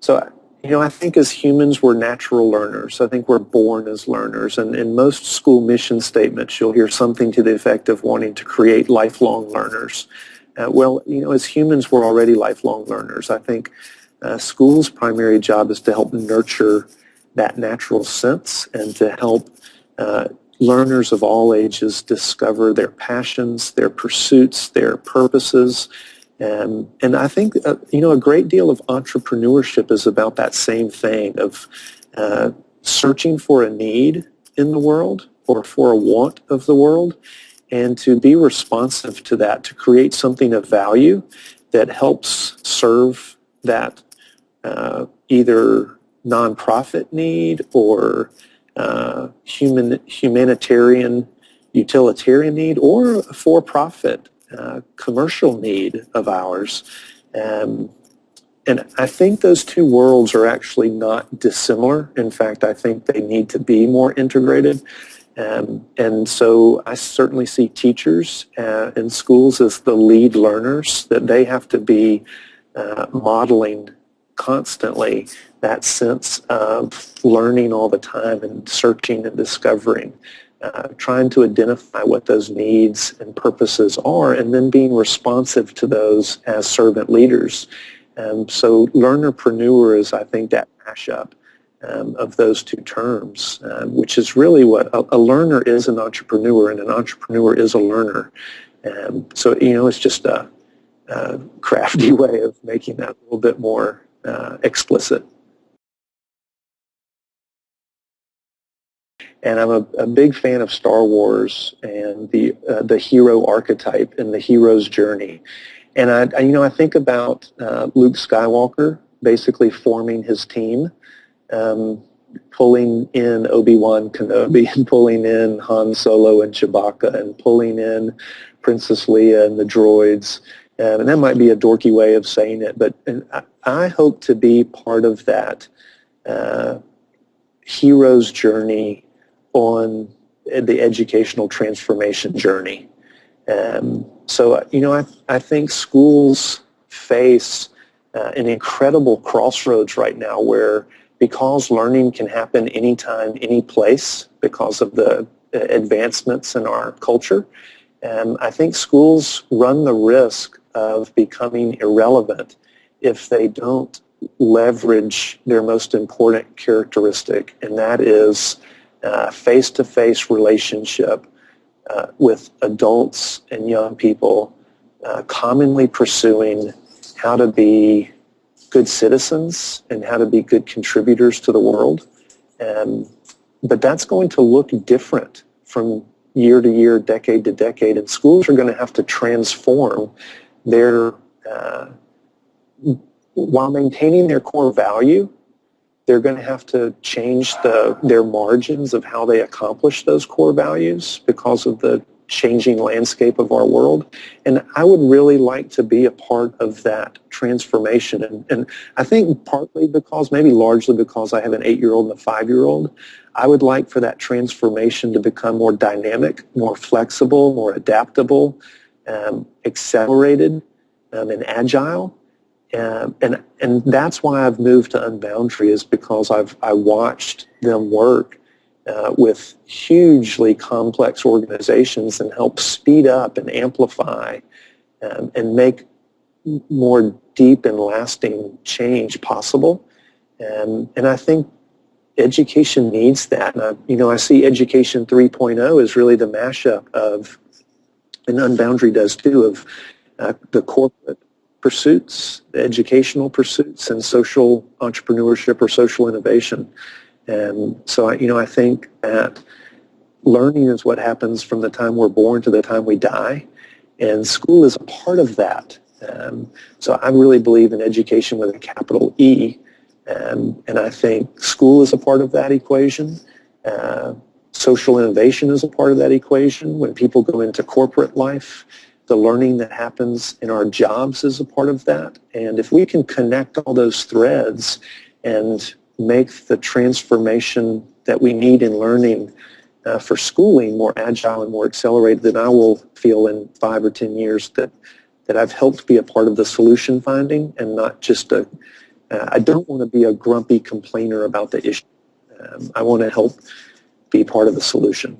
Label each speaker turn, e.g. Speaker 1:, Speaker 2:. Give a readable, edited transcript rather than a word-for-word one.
Speaker 1: So, I think as humans, we're natural learners. I think we're born as learners. And in most school mission statements, you'll hear something to the effect of wanting to create lifelong learners. As humans, we're already lifelong learners. I think school's primary job is to help nurture that natural sense and to help learners of all ages discover their passions, their pursuits, their purposes. And I think, a great deal of entrepreneurship is about that same thing of searching for a need in the world or for a want of the world, and to be responsive to that, to create something of value that helps serve that either nonprofit need or humanitarian, utilitarian need, or a for-profit commercial need of ours. And I think those two worlds are actually not dissimilar. In fact, I think they need to be more integrated. And so I certainly see teachers in schools as the lead learners, that they have to be modeling constantly that sense of learning all the time and searching and discovering, trying to identify what those needs and purposes are, and then being responsive to those as servant leaders. So learner-preneur is, I think, that mashup of those two terms, which is really what a learner is. An entrepreneur, and an entrepreneur is a learner. So, it's just a crafty way of making that a little bit more explicit. And I'm a big fan of Star Wars and the hero archetype and the hero's journey. And I think about Luke Skywalker basically forming his team, pulling in Obi-Wan Kenobi and pulling in Han Solo and Chewbacca and pulling in Princess Leia and the droids. And that might be a dorky way of saying it, but I hope to be part of that hero's journey on the educational transformation journey. So, I think schools face an incredible crossroads right now, where because learning can happen anytime, any place, because of the advancements in our culture, I think schools run the risk of becoming irrelevant if they don't leverage their most important characteristic, and that is face-to-face relationship with adults and young people, commonly pursuing how to be good citizens and how to be good contributors to the world. But that's going to look different from year to year, decade to decade, and schools are going to have to transform their, while maintaining their core value, they're going to have to change their margins of how they accomplish those core values because of the changing landscape of our world. And I would really like to be a part of that transformation. And I think partly because, maybe largely because I have an 8-year-old and a 5-year-old, I would like for that transformation to become more dynamic, more flexible, more adaptable, accelerated, and agile. And that's why I've moved to Unboundary, is because I watched them work with hugely complex organizations and help speed up and amplify and make more deep and lasting change possible. And I think education needs that. And I see Education 3.0 as really the mashup of, and Unboundary does too, of the corporate pursuits, the educational pursuits, and social entrepreneurship or social innovation. And so, I think that learning is what happens from the time we're born to the time we die, and school is a part of that. So I really believe in education with a capital E, and I think school is a part of that equation. Social innovation is a part of that equation. When people go into corporate life, the learning that happens in our jobs is a part of that. And if we can connect all those threads and make the transformation that we need in learning for schooling more agile and more accelerated, then I will feel in 5 or 10 years that I've helped be a part of the solution finding and not just a I don't want to be a grumpy complainer about the issue. I want to help be part of the solution.